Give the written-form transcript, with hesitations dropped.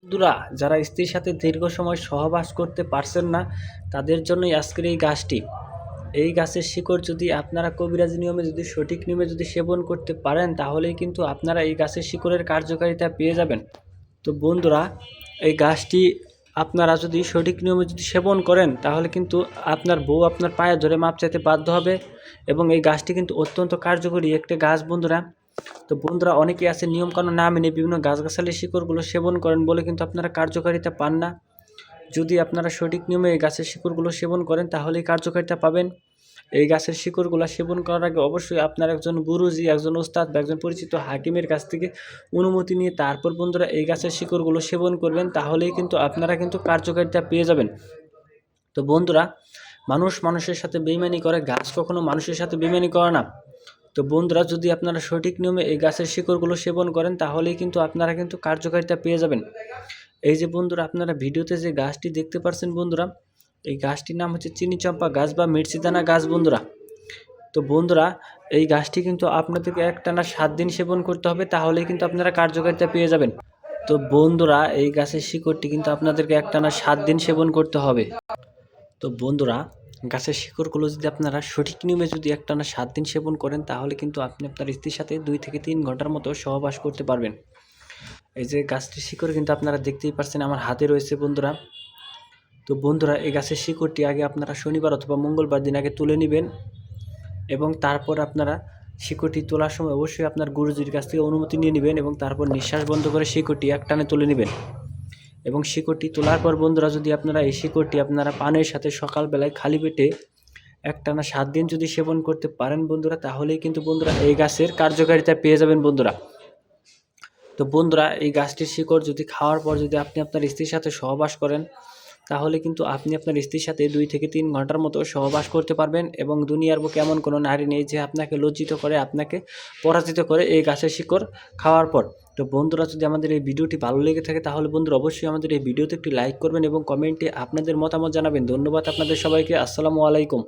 বন্ধুরা, যারা স্ত্রীর সাথে দীর্ঘ সময় সহবাস করতে পারছেন না, তাদের জন্যই আজকের এই গাছটি। এই গাছের শিকড় যদি আপনারা কবিরাজি নিয়মে যদি সঠিক নিয়মে যদি সেবন করতে পারেন, তাহলেই কিন্তু আপনারা এই গাছের শিকড়ের কার্যকারিতা পেয়ে যাবেন। তো বন্ধুরা, এই গাছটি আপনারা যদি সঠিক নিয়মে যদি সেবন করেন, তাহলে কিন্তু আপনার বউ আপনার পায়ে ধরে মাপ চাইতে বাধ্য হবে। এবং এই গাছটি কিন্তু অত্যন্ত কার্যকরী একটা গাছ বন্ধুরা। তো বন্ধুরা, অনেকে আছে নিয়মকানুন না মেনে বিভিন্ন গাছগাছালির শিকড়গুলো সেবন করেন বলে কিন্তু আপনারা কার্যকারিতা পান না। যদি আপনারা সঠিক নিয়মে এই গাছের শিকড়গুলো সেবন করেন, তাহলেই কার্যকারিতা পাবেন। এই গাছের শিকড়গুলো সেবন করার আগে অবশ্যই আপনার একজন গুরুজি, একজন ওস্তাদ বা একজন পরিচিত হাকিমের কাছ থেকে অনুমতি নিয়ে তারপর বন্ধুরা এই গাছের শিকড়গুলো সেবন করবেন, তাহলেই কিন্তু আপনারা কিন্তু কার্যকারিতা পেয়ে যাবেন। তো বন্ধুরা, মানুষ মানুষের সাথে বেইমানি করে, গাছ কখনো মানুষের সাথে বেইমানি করে না। তো বন্ধুরা, যদি আপনারা সঠিক নিয়মে এই গাছের শিকড়গুলো সেবন করেন, তাহলেই কিন্তু আপনারা কিন্তু কার্যকারিতা পেয়ে যাবেন। এই যে বন্ধুরা, আপনারা ভিডিওতে যে গাছটি দেখতে পাচ্ছেন বন্ধুরা, এই গাছটির নাম হচ্ছে চিনি চম্পা গাছ বা মির্চিদানা গাছ বন্ধুরা। তো বন্ধুরা, এই গাছটি কিন্তু আপনাদেরকে একটানা 7 দিন সেবন করতে হবে, তাহলেই কিন্তু আপনারা কার্যকারিতা পেয়ে যাবেন। তো বন্ধুরা, এই গাছের শিকড়টি কিন্তু আপনাদেরকে একটানা 7 দিন সেবন করতে হবে। তো বন্ধুরা, গাছের শিকড়গুলো যদি আপনারা সঠিক নিয়মে যদি একটানা 7 দিন সেবন করেন, তাহলে কিন্তু আপনি আপনার স্ত্রীর সাথে 2 থেকে 3 ঘন্টার মতো সহবাস করতে পারবেন। এই যে গাছটির শিকড় কিন্তু আপনারা দেখতেই পাচ্ছেন আমার হাতে রয়েছে বন্ধুরা। তো বন্ধুরা, এই গাছের শিকড়টি আগে আপনারা শনিবার অথবা মঙ্গলবার দিন আগে তুলে নেবেন, এবং তারপর আপনারা শিকড়টি তোলার সময় অবশ্যই আপনার গুরুজির কাছ থেকে অনুমতি নিয়ে নেবেন, এবং তারপর নিঃশ্বাস বন্ধ করে শিকড়টি একটানে তুলে নেবেন। এবং শিকড়টি তোলার পর বন্ধুরা, যদি আপনারা এই শিকড়টি আপনারা পানের সাথে সকালবেলায় খালি পেটে একটানা 7 দিন যদি সেবন করতে পারেন বন্ধুরা, তাহলেই কিন্তু বন্ধুরা এই গাছের কার্যকারিতা পেয়ে যাবেন বন্ধুরা। তো বন্ধুরা, এই গাছটির শিকড় যদি খাওয়ার পর যদি আপনি আপনার স্ত্রীর সাথে সহবাস করেন, তাহলে কিন্তু আপনি আপনার স্ত্রীর সাথে 2 থেকে 3 ঘন্টার মতো সহবাস করতে পারবেন। এবং দুনিয়ার বুকে এমন কোনো নারী নেই যে আপনাকে লজ্জিত করে, আপনাকে পরাজিত করে এই গাছের শিকড় খাওয়ার পর। তো বন্ধুরা, যদি আমাদের এই ভিডিওটি ভালো লেগে থাকে, তাহলে বন্ধুরা অবশ্যই আমাদের এই ভিডিওতে একটি লাইক করবেন এবং কমেন্টে আপনাদের মতামত জানাবেন। ধন্যবাদ আপনাদের সবাইকে। আসসালামু আলাইকুম।